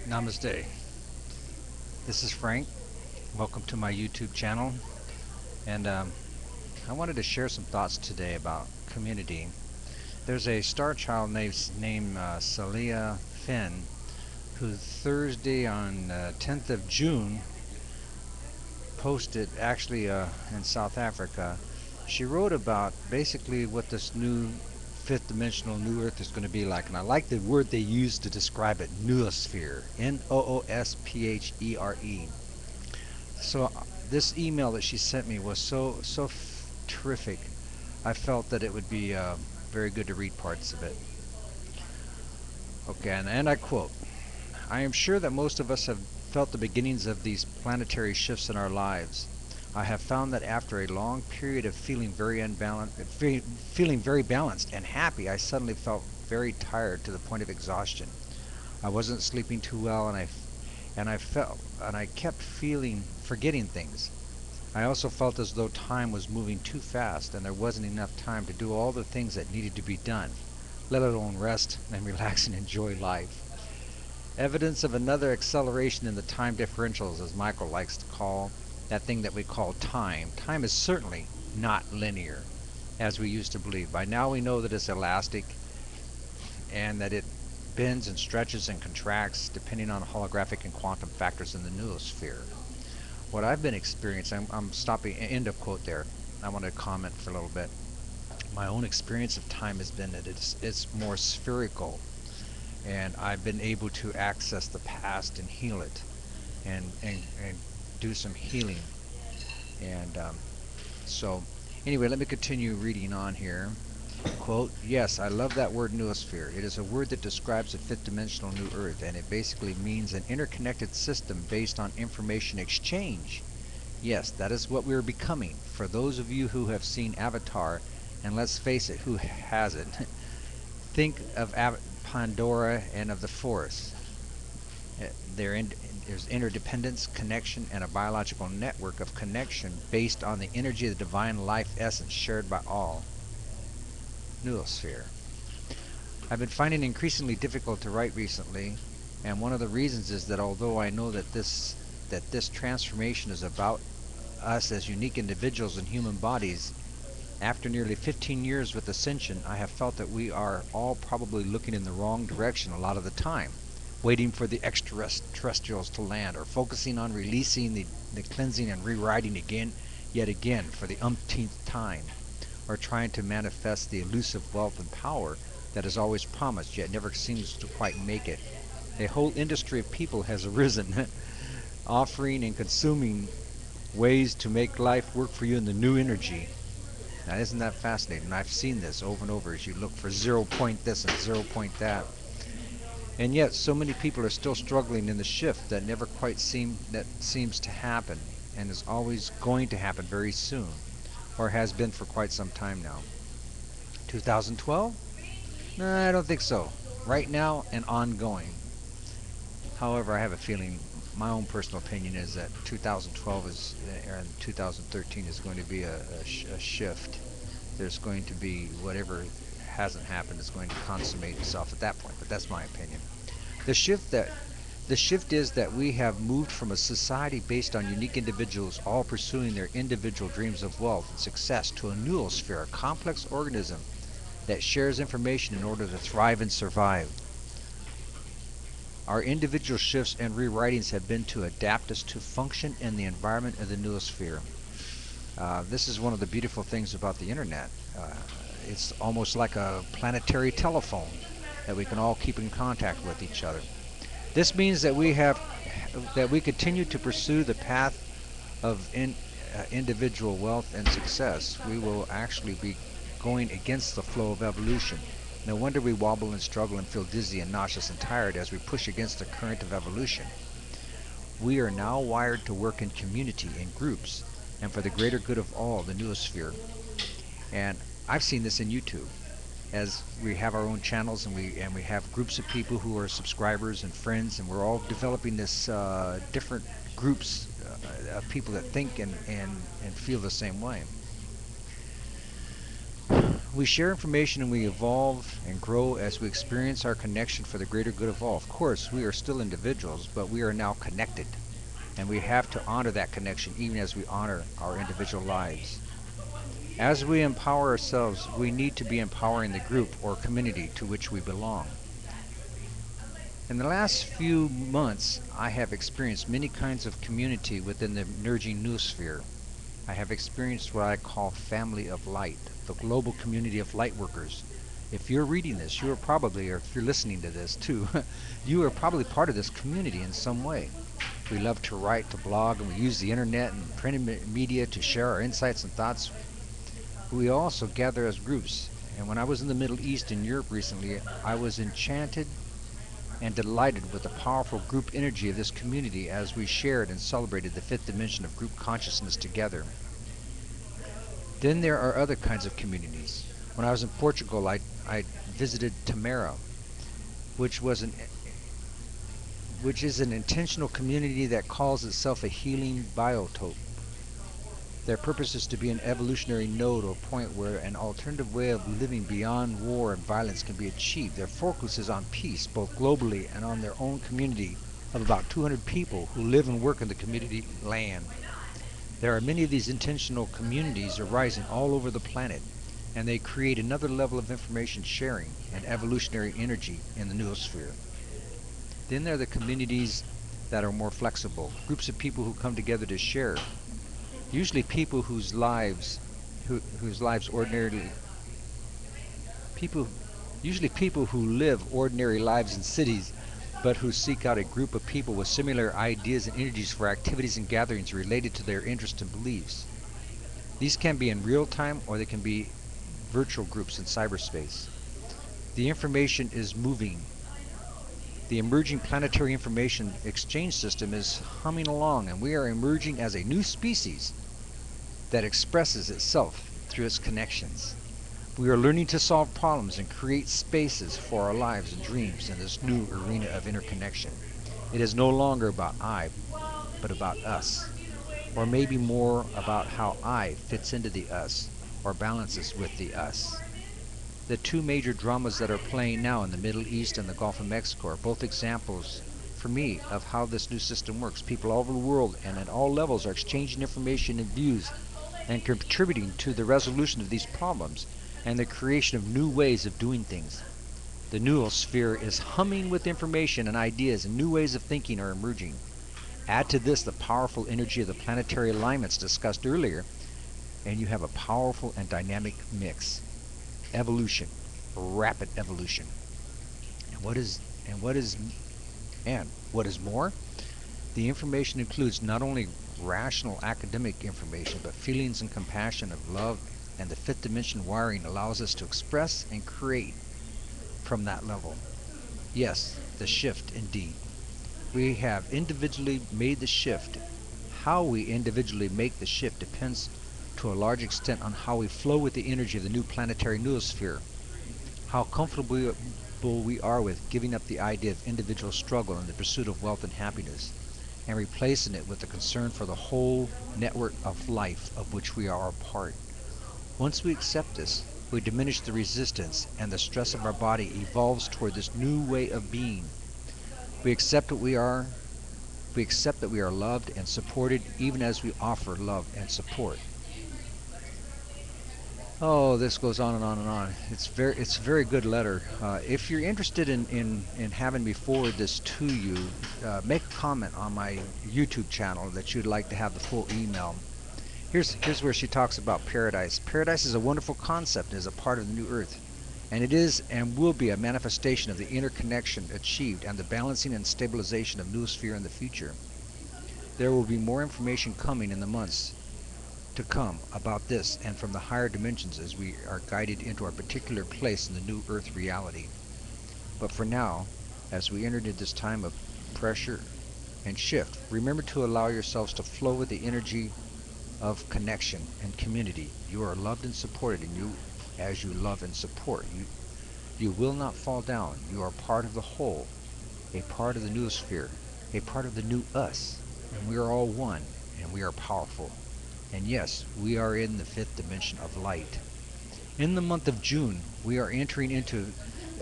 Namaste. This is Frank. Welcome to my YouTube channel. And I wanted to share some thoughts today about community. There's a star child named Calia Fenn who Thursday on 10th of June posted, actually in South Africa. She wrote about basically what this new fifth dimensional new earth is going to be like. And I like the word they use to describe it, noosphere. Noosphere. So this email that she sent me was so terrific. I felt that it would be very good to read parts of it. Okay, and I quote, I am sure that most of us have felt the beginnings of these planetary shifts in our lives. I have found that after a long period of feeling very unbalanced, feeling very balanced and happy, I suddenly felt very tired to the point of exhaustion. I wasn't sleeping too well, and I kept feeling forgetting things. I also felt as though time was moving too fast and there wasn't enough time to do all the things that needed to be done, let alone rest and relax and enjoy life. Evidence of another acceleration in the time differentials, as Michael likes to call that thing that we call time. Time is certainly not linear, as we used to believe. By now we know that it's elastic and that it bends and stretches and contracts depending on holographic and quantum factors in the noosphere. What I've been experiencing, I'm stopping, end of quote there. I want to comment for a little bit. My own experience of time has been that it's more spherical, and I've been able to access the past and heal it, and do some healing. And so, anyway, let me continue reading on here. Quote, yes, I love that word noosphere. It is a word that describes a fifth dimensional new earth, and it basically means an interconnected system based on information exchange. Yes, that is what we're becoming. For those of you who have seen Avatar, and let's face it, who hasn't, think of Pandora and of the Forest. There's interdependence, connection, and a biological network of connection based on the energy of the divine life essence shared by all. Noosphere. I've been finding it increasingly difficult to write recently, and one of the reasons is that although I know that this transformation is about us as unique individuals in human bodies, after nearly 15 years with Ascension, I have felt that we are all probably looking in the wrong direction a lot of the time, waiting for the extraterrestrials to land, or focusing on releasing the cleansing and rewriting yet again, for the umpteenth time, or trying to manifest the elusive wealth and power that is always promised yet never seems to quite make it. A whole industry of people has arisen, offering and consuming ways to make life work for you in the new energy. Now, isn't that fascinating? I've seen this over and over as you look for 0 point this and 0 point that. And yet, so many people are still struggling in the shift that never quite seems to happen, and is always going to happen very soon, or has been for quite some time now. 2012? No, I don't think so. Right now and ongoing. However, I have a feeling, my own personal opinion is that 2012 and 2013 is going to be a shift. There's going to be whatever hasn't happened is going to consummate itself at that point, but that's my opinion. The shift that the shift is that we have moved from a society based on unique individuals all pursuing their individual dreams of wealth and success to a noosphere, a complex organism that shares information in order to thrive and survive. Our individual shifts and rewritings have been to adapt us to function in the environment of the noosphere. This is one of the beautiful things about the internet. It's almost like a planetary telephone that we can all keep in contact with each other. This means that we continue to pursue the path of individual wealth and success. We will actually be going against the flow of evolution. No wonder we wobble and struggle and feel dizzy and nauseous and tired as we push against the current of evolution. We are now wired to work in community, in groups, and for the greater good of all, the noosphere. And I've seen this in YouTube, as we have our own channels, and we have groups of people who are subscribers and friends, and we're all developing this different groups of people that think and feel the same way. We share information and we evolve and grow as we experience our connection for the greater good of all. Of course, we are still individuals, but we are now connected, and we have to honor that connection even as we honor our individual lives. As we empower ourselves, we need to be empowering the group or community to which we belong. In the last few months, I have experienced many kinds of community within the emerging noosphere. I have experienced what I call family of light, the global community of light workers. If you're reading this, you are probably, or if you're listening to this too, you are probably part of this community in some way. We love to write, to blog, and we use the internet and printed media to share our insights and thoughts. We also gather as groups. And when I was in the Middle East and Europe recently, I was enchanted and delighted with the powerful group energy of this community as we shared and celebrated the fifth dimension of group consciousness together. Then there are other kinds of communities. When I was in Portugal, I visited Tamara, which was an which is an intentional community that calls itself a healing biotope. Their purpose is to be an evolutionary node or point where an alternative way of living beyond war and violence can be achieved. Their focus is on peace, both globally and on their own community of about 200 people who live and work in the community land. There are many of these intentional communities arising all over the planet, and they create another level of information sharing and evolutionary energy in the noosphere. Then there are the communities that are more flexible, groups of people who come together to share, usually people whose lives ordinarily people usually people who live ordinary lives in cities but who seek out a group of people with similar ideas and energies for activities and gatherings related to their interests and beliefs. These can be in real time or they can be virtual groups in cyberspace. The information is moving. The emerging planetary information exchange system is humming along, and we are emerging as a new species that expresses itself through its connections. We are learning to solve problems and create spaces for our lives and dreams in this new arena of interconnection. It is no longer about I, but about us, or maybe more about how I fits into the us or balances with the us. The two major dramas that are playing now in the Middle East and the Gulf of Mexico are both examples for me of how this new system works. People all over the world and at all levels are exchanging information and views and contributing to the resolution of these problems and the creation of new ways of doing things. The noosphere is humming with information and ideas, and new ways of thinking are emerging. Add to this the powerful energy of the planetary alignments discussed earlier, and you have a powerful and dynamic mix. Evolution, rapid evolution. And what is and what is and what is more, the information includes not only rational academic information, but feelings and compassion of love, and the fifth dimension wiring allows us to express and create from that level. Yes, the shift indeed. We have individually made the shift. How we individually make the shift depends to a large extent on how we flow with the energy of the new planetary noosphere, how comfortable we are with giving up the idea of individual struggle in the pursuit of wealth and happiness, and replacing it with the concern for the whole network of life of which we are a part. Once we accept this, we diminish the resistance and the stress of our body evolves toward this new way of being. We accept what we are, we accept that we are loved and supported even as we offer love and support. Oh, this goes on and on and on. It's a very good letter. If you're interested in having me forward this to you, make a comment on my YouTube channel that you'd like to have the full email. Here's where she talks about paradise. Paradise is a wonderful concept and is a part of the new earth. And it is and will be a manifestation of the interconnection achieved and the balancing and stabilization of noosphere in the future. There will be more information coming in the months to come about this and from the higher dimensions as we are guided into our particular place in the new earth reality. But for now, as we enter into this time of pressure and shift, remember to allow yourselves to flow with the energy of connection and community. You are loved and supported, and you as you love and support, you will not fall down. You are part of the whole, a part of the noosphere, a part of the new us, and we are all one, and we are powerful. And yes, we are in the fifth dimension of light. In the month of June, we are entering into